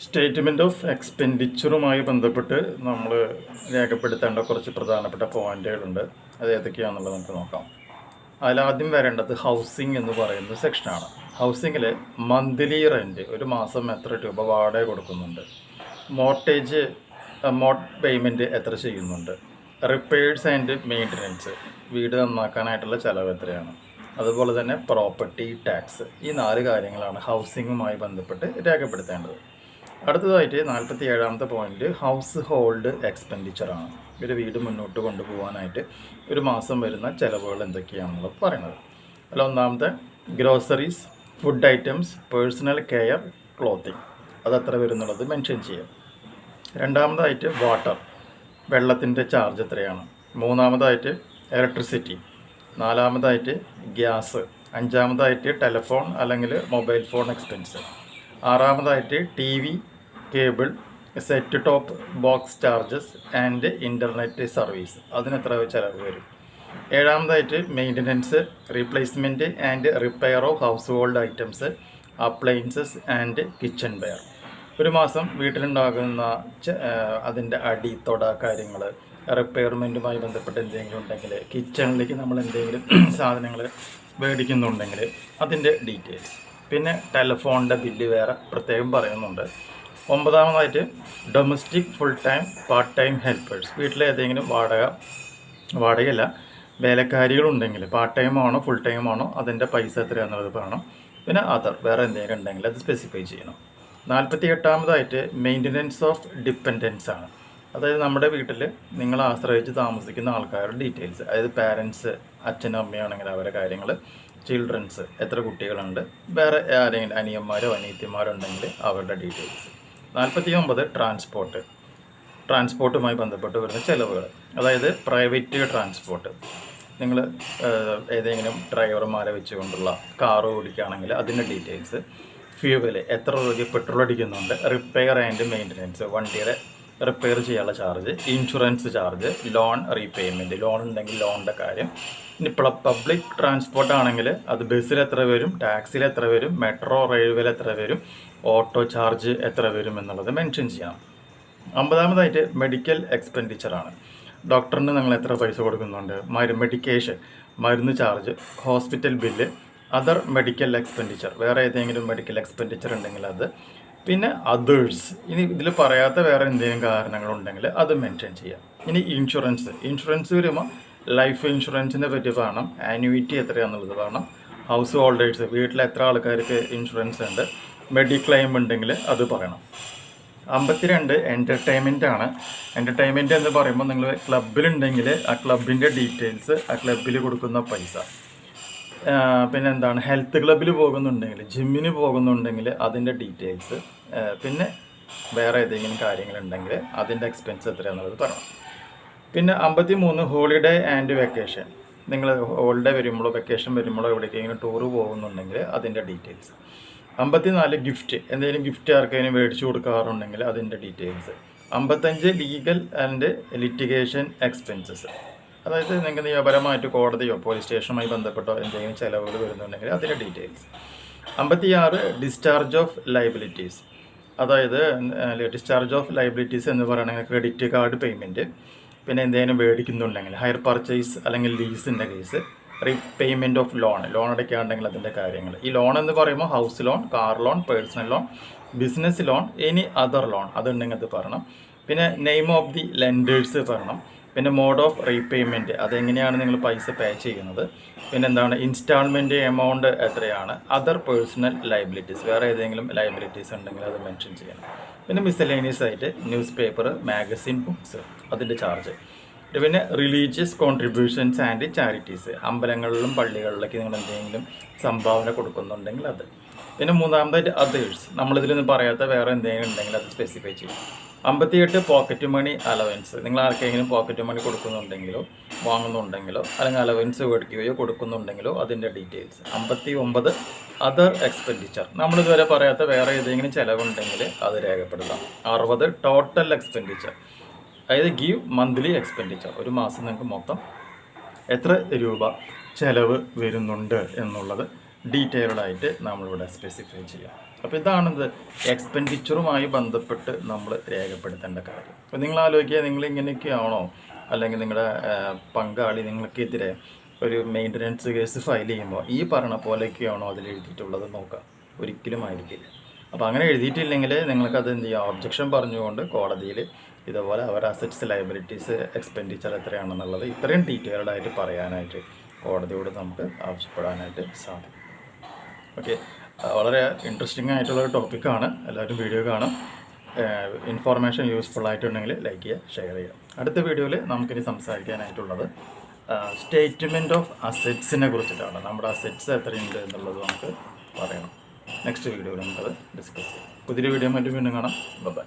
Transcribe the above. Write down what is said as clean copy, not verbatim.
Statement of എക്സ്പെൻഡിച്ചറുമായി ബന്ധപ്പെട്ട് നമ്മൾ രേഖപ്പെടുത്തേണ്ട കുറച്ച് പ്രധാനപ്പെട്ട പോയിന്റുകളുണ്ട്. അത് ഏതൊക്കെയാണെന്നുള്ളത് നമുക്ക് നോക്കാം. അതിലാദ്യം വരേണ്ടത് ഹൗസിംഗ് എന്ന് പറയുന്ന സെക്ഷനാണ്. ഹൗസിങ്ങിൽ മന്ത്ലി റെൻറ്റ്, ഒരു മാസം എത്ര രൂപ വാടക കൊടുക്കുന്നുണ്ട്, മോർട്ടേജ് പേയ്മെൻറ്റ് എത്ര ചെയ്യുന്നുണ്ട്, റിപ്പയേഴ്സ് ആൻഡ് മെയിൻ്റനൻസ്, വീട് നന്നാക്കാനായിട്ടുള്ള ചിലവ് എത്രയാണ്, അതുപോലെ തന്നെ പ്രോപ്പർട്ടി ടാക്സ്. ഈ 4 കാര്യങ്ങളാണ് ഹൗസിങ്ങുമായി ബന്ധപ്പെട്ട് രേഖപ്പെടുത്തേണ്ടത്. അടുത്തതായിട്ട് 47ാമത്തെ പോയിന്റ് ഹൗസ് ഹോൾഡ് എക്സ്പെൻഡിച്ചറാണ്. ഒരു വീട് മുന്നോട്ട് കൊണ്ടുപോകാനായിട്ട് ഒരു മാസം വരുന്ന ചിലവുകൾ എന്തൊക്കെയാണെന്നുള്ളത് പറയുന്നത്. അതിൽ ഒന്നാമത്തെ groceries, food items, personal care, clothing, അതെത്ര വരുന്നുള്ളത് മെൻഷൻ ചെയ്യാം. രണ്ടാമതായിട്ട് വാട്ടർ, വെള്ളത്തിൻ്റെ ചാർജ് എത്രയാണ്. മൂന്നാമതായിട്ട് ഇലക്ട്രിസിറ്റി. നാലാമതായിട്ട് ഗ്യാസ്. അഞ്ചാമതായിട്ട് ടെലിഫോൺ അല്ലെങ്കിൽ മൊബൈൽ ഫോൺ എക്സ്പെൻസ്. ആറാമതായിട്ട് TV, cable, set top box charges and internet service, അതിനെത്ര ചിലവ് വരും. ഏഴാമതായിട്ട് maintenance, replacement and repair of household items, appliances and kitchenware. ഒരു മാസം വീട്ടിലുണ്ടാകുന്ന അതിൻ്റെ അടി തൊട കാര്യങ്ങൾ, റിപ്പയർമെൻറ്റുമായി ബന്ധപ്പെട്ട് എന്തെങ്കിലും ഉണ്ടെങ്കിൽ, കിച്ചണിലേക്ക് നമ്മൾ എന്തെങ്കിലും സാധനങ്ങൾ മേടിക്കുന്നുണ്ടെങ്കിൽ അതിൻ്റെ ഡീറ്റെയിൽസ്. പിന്നെ ടെലിഫോണിൻ്റെ ബില്ല് വേറെ പ്രത്യേകം പറയുന്നുണ്ട്. ഒമ്പതാമതായിട്ട് domestic, full time, part time helpers, വീട്ടിലെ ഏതെങ്കിലും വാടകയല്ല വേലക്കാരികളുണ്ടെങ്കിൽ പാർട്ട് ടൈം ആണോ ഫുൾ ടൈം ആണോ അതിൻ്റെ പൈസ എത്രയാണെന്നുള്ളത് പറയണം. പിന്നെ അതർ വേറെ എന്തെങ്കിലും ഉണ്ടെങ്കിൽ അത് സ്പെസിഫൈ ചെയ്യണം. 48ാമതായിട്ട് മെയിൻ്റനൻസ് ഓഫ് ഡിപ്പെൻഡൻസ് ആണ്. അതായത് നമ്മുടെ വീട്ടിൽ നിങ്ങൾ ആശ്രയിച്ച് താമസിക്കുന്ന ആൾക്കാരുടെ ഡീറ്റെയിൽസ്, അതായത് പാരൻസ്, അച്ഛനും അമ്മയാണെങ്കിൽ അവരുടെ കാര്യങ്ങൾ, ചിൽഡ്രൻസ് എത്ര കുട്ടികളുണ്ട്, വേറെ ആരെങ്കിലും അനിയന്മാരോ അനിയത്തിമാരോ ഉണ്ടെങ്കിൽ അവരുടെ ഡീറ്റെയിൽസ്. 49 ട്രാൻസ്പോർട്ടുമായി ബന്ധപ്പെട്ട് വരുന്ന ചിലവുകൾ, അതായത് പ്രൈവറ്റ് ട്രാൻസ്പോർട്ട്, നിങ്ങൾ ഏതെങ്കിലും ഡ്രൈവർമാരെ വെച്ചുകൊണ്ടുള്ള കാറ് ഓടിക്കുകയാണെങ്കിൽ അതിൻ്റെ ഡീറ്റെയിൽസ്. ഫ്യൂവൽ, എത്ര രൂപയ്ക്ക് പെട്രോൾ അടിക്കുന്നുണ്ട്, റിപ്പയർ ആൻഡ് മെയിൻ്റനൻസ്, വണ്ടിയുടെ റിപ്പയർ ചെയ്യാനുള്ള charge, insurance charge, loan repayment, loan ഉണ്ടെങ്കിൽ ലോണിൻ്റെ കാര്യം. ഇനി പബ്ലിക് ട്രാൻസ്പോർട്ട് ആണെങ്കിൽ അത് ബസ്സിൽ എത്ര വരും, ടാക്സിയിൽ എത്ര വരും, മെട്രോ റെയിൽവേയിൽ എത്ര വരും, ഓട്ടോ ചാർജ് എത്ര വരും എന്നുള്ളത് മെൻഷൻ ചെയ്യണം. 50ാമതായിട്ട് മെഡിക്കൽ എക്സ്പെൻഡിച്ചറാണ്. ഡോക്ടറിന് നിങ്ങൾ എത്ര പൈസ കൊടുക്കുന്നുണ്ട്, മെഡിക്കേഷൻ, മരുന്ന് charge, hospital bill, other medical expenditure, വേറെ ഏതെങ്കിലും മെഡിക്കൽ എക്സ്പെൻഡിച്ചർ ഉണ്ടെങ്കിൽ അത്. പിന്നെ അതേഴ്സ്, ഇനി ഇതിൽ പറയാത്ത വേറെ എന്തെങ്കിലും കാരണങ്ങളുണ്ടെങ്കിൽ അത് മെൻഷൻ ചെയ്യാം. ഇനി ഇൻഷുറൻസ് വരുമ്പോൾ ലൈഫ് ഇൻഷുറൻസിനെ പറ്റി പറയണം, ആനുവിറ്റി എത്രയാണെന്നുള്ളത് പറയണം, ഹൗസ് ഹോൾഡേഴ്സ്, വീട്ടിൽ എത്ര ആൾക്കാർക്ക് ഇൻഷുറൻസ് ഉണ്ട്, മെഡിക്ലെയിം ഉണ്ടെങ്കിൽ അത് പറയണം. 52 എൻ്റർടൈൻമെൻ്റ് ആണ്. എൻ്റർടൈൻമെൻറ്റ് എന്ന് പറയുമ്പോൾ നിങ്ങൾ ക്ലബിലുണ്ടെങ്കിൽ ആ ക്ലബിൻ്റെ ഡീറ്റെയിൽസ്, ആ ക്ലബിൽ കൊടുക്കുന്ന പൈസ. പിന്നെ എന്താണ്, ഹെൽത്ത് ക്ലബിൽ പോകുന്നുണ്ടെങ്കിൽ, ജിമ്മിന് പോകുന്നുണ്ടെങ്കിൽ അതിൻ്റെ ഡീറ്റെയിൽസ്. പിന്നെ വേറെ ഏതെങ്കിലും കാര്യങ്ങളുണ്ടെങ്കിൽ അതിൻ്റെ എക്സ്പെൻസ് എത്രയാണെന്നുള്ളത് പറയണം. പിന്നെ 53 ഹോളിഡേ ആൻഡ് വെക്കേഷൻ, നിങ്ങൾ ഹോളിഡേ വരുമ്പോഴോ വെക്കേഷൻ വരുമ്പോഴോ എവിടേക്കെങ്കിലും ടൂറ് പോകുന്നുണ്ടെങ്കിൽ അതിൻ്റെ ഡീറ്റെയിൽസ്. 54 ഗിഫ്റ്റ്, എന്തെങ്കിലും ഗിഫ്റ്റ് ആർക്കെങ്കിലും മേടിച്ചു കൊടുക്കാറുണ്ടെങ്കിൽ അതിൻ്റെ details. 55 legal and litigation expenses, അതായത് നിങ്ങൾക്ക് നിയമപരമായിട്ട് കോടതിയോ പോലീസ് സ്റ്റേഷനുമായി ബന്ധപ്പെട്ടോ എന്തെങ്കിലും ചിലവുകൾ വരുന്നുണ്ടെങ്കിൽ അതിൻ്റെ ഡീറ്റെയിൽസ്. 56 ഡിസ്ചാർജ് ഓഫ് ലയബിലിറ്റീസ്, അതായത് ഡിസ്ചാർജ് ഓഫ് ലയബിലിറ്റീസ് എന്ന് പറയുകയാണെങ്കിൽ ക്രെഡിറ്റ് കാർഡ് പേയ്മെൻറ്റ്, പിന്നെ എന്തെങ്കിലും മേടിക്കുന്നുണ്ടെങ്കിൽ ഹയർ പർച്ചേസ് അല്ലെങ്കിൽ ലീസിൻ്റെ കേസ്, റീപേയ്മെൻറ്റ് ഓഫ് ലോൺ അടയ്ക്കാണ്ടെങ്കിൽ അതിൻ്റെ കാര്യങ്ങൾ. ഈ ലോൺ എന്ന് പറയുമ്പോൾ house loan, car loan, personal loan, business loan, any other loan അതുണ്ടെങ്കിൽ അത് പറയണം. പിന്നെ നെയിം ഓഫ് ദി ലെൻഡേഴ്സ് പറയണം. പിന്നെ മോഡ് ഓഫ് റീപേയ്മെൻറ്റ്, അതെങ്ങനെയാണ് നിങ്ങൾ പൈസ പേ ചെയ്യുന്നത്. പിന്നെ എന്താണ് ഇൻസ്റ്റാൾമെൻറ്റ് എമൗണ്ട് എത്രയാണ്. അതർ പേഴ്സണൽ ലയബിലിറ്റീസ്, വേറെ ഏതെങ്കിലും ലയബിലിറ്റീസ് ഉണ്ടെങ്കിൽ അത് മെൻഷൻ ചെയ്യണം. പിന്നെ മിസലേനിയസ് ആയിട്ട് ന്യൂസ് പേപ്പർ, മാഗസിൻ, ബുക്സ് അതിൻ്റെ ചാർജ്. പിന്നെ റിലീജിയസ് കോൺട്രിബ്യൂഷൻസ് ആൻഡ് ചാരിറ്റീസ്, അമ്പലങ്ങളിലും പള്ളികളിലേക്ക് നിങ്ങൾ എന്തെങ്കിലും സംഭാവന കൊടുക്കുന്നുണ്ടെങ്കിൽ അത്. പിന്നെ മൂന്നാമതായിട്ട് അതേഴ്സ്, നമ്മളിതിലൊന്നും പറയാത്ത വേറെ എന്തെങ്കിലും ഉണ്ടെങ്കിൽ അത് സ്പെസിഫൈ ചെയ്യും. 58 പോക്കറ്റ് മണി അലവൻസ്, നിങ്ങൾ ആർക്കെങ്കിലും പോക്കറ്റ് മണി കൊടുക്കുന്നുണ്ടെങ്കിലോ വാങ്ങുന്നുണ്ടെങ്കിലോ അല്ലെങ്കിൽ അലവൻസ് മേടിക്കുകയോ കൊടുക്കുന്നുണ്ടെങ്കിലോ അതിൻ്റെ ഡീറ്റെയിൽസ്. 59 അതർ എക്സ്പെൻഡിച്ചർ, നമ്മളിതുവരെ പറയാത്ത വേറെ ഏതെങ്കിലും ചിലവുണ്ടെങ്കിൽ അത് രേഖപ്പെടുത്താം. 60 ടോട്ടൽ എക്സ്പെൻഡിച്ചർ, അതായത് ഗീവ് മന്ത്ലി എക്സ്പെൻഡിച്ചർ, ഒരു മാസം നിങ്ങൾക്ക് മൊത്തം എത്ര രൂപ ചിലവ് വരുന്നുണ്ട് എന്നുള്ളത് ഡീറ്റെയിൽഡായിട്ട് നമ്മളിവിടെ സ്പെസിഫൈ ചെയ്യാം. അപ്പോൾ ഇതാണിത് എക്സ്പെൻഡിച്ചറുമായി ബന്ധപ്പെട്ട് നമ്മൾ രേഖപ്പെടുത്തേണ്ട കാര്യം. അപ്പോൾ നിങ്ങൾ ആലോചിക്കുക, നിങ്ങൾ ഇങ്ങനെയൊക്കെയാണോ, അല്ലെങ്കിൽ നിങ്ങളുടെ പങ്കാളി നിങ്ങൾക്കെതിരെ ഒരു മെയിൻ്റനൻസ് കേസ് ഫയൽ ചെയ്യുമ്പോൾ ഈ പറഞ്ഞ പോലെയൊക്കെയാണോ അതിൽ എഴുതിയിട്ടുള്ളത് നോക്കുക. ഒരിക്കലും ആയിരിക്കില്ല. അപ്പോൾ അങ്ങനെ എഴുതിയിട്ടില്ലെങ്കിൽ നിങ്ങൾക്കത് എന്ത് ചെയ്യുക, ഒബ്ജക്ഷൻ പറഞ്ഞുകൊണ്ട് കോടതിയിൽ ഇതുപോലെ അവരുടെ അസറ്റ്സ്, ലയബിലിറ്റീസ്, എക്സ്പെൻഡിച്ചർ എത്രയാണെന്നുള്ളത് ഇത്രയും ഡീറ്റെയിൽഡ് ആയിട്ട് പറയാനായിട്ട് കോടതിയോട് നമുക്ക് ആവശ്യപ്പെടാനായിട്ട് സാധിക്കും. ഓക്കെ, വളരെ ഇൻട്രസ്റ്റിംഗ് ആയിട്ടുള്ളൊരു ടോപ്പിക്കാണ്. എല്ലാവരും വീഡിയോ കാണും. ഇൻഫോർമേഷൻ യൂസ്ഫുൾ ആയിട്ടുണ്ടെങ്കിൽ ലൈക്ക് ചെയ്യുക, ഷെയർ ചെയ്യുക. അടുത്ത വീഡിയോയിൽ നമുക്കിനി സംസാരിക്കാനായിട്ടുള്ളത് സ്റ്റേറ്റ്മെൻറ്റ് ഓഫ് അസറ്റ്സിനെ കുറിച്ചിട്ടാണ്. നമ്മുടെ അസറ്റ്സ് എത്രയുണ്ട് എന്നുള്ളത് നമുക്ക് പറയണം. നെക്സ്റ്റ് വീഡിയോയിൽ നമുക്കത് ഡിസ്കസ് ചെയ്യാം. പുതിയൊരു വീഡിയോ മറ്റും വീണ്ടും കാണാം. ബൈ.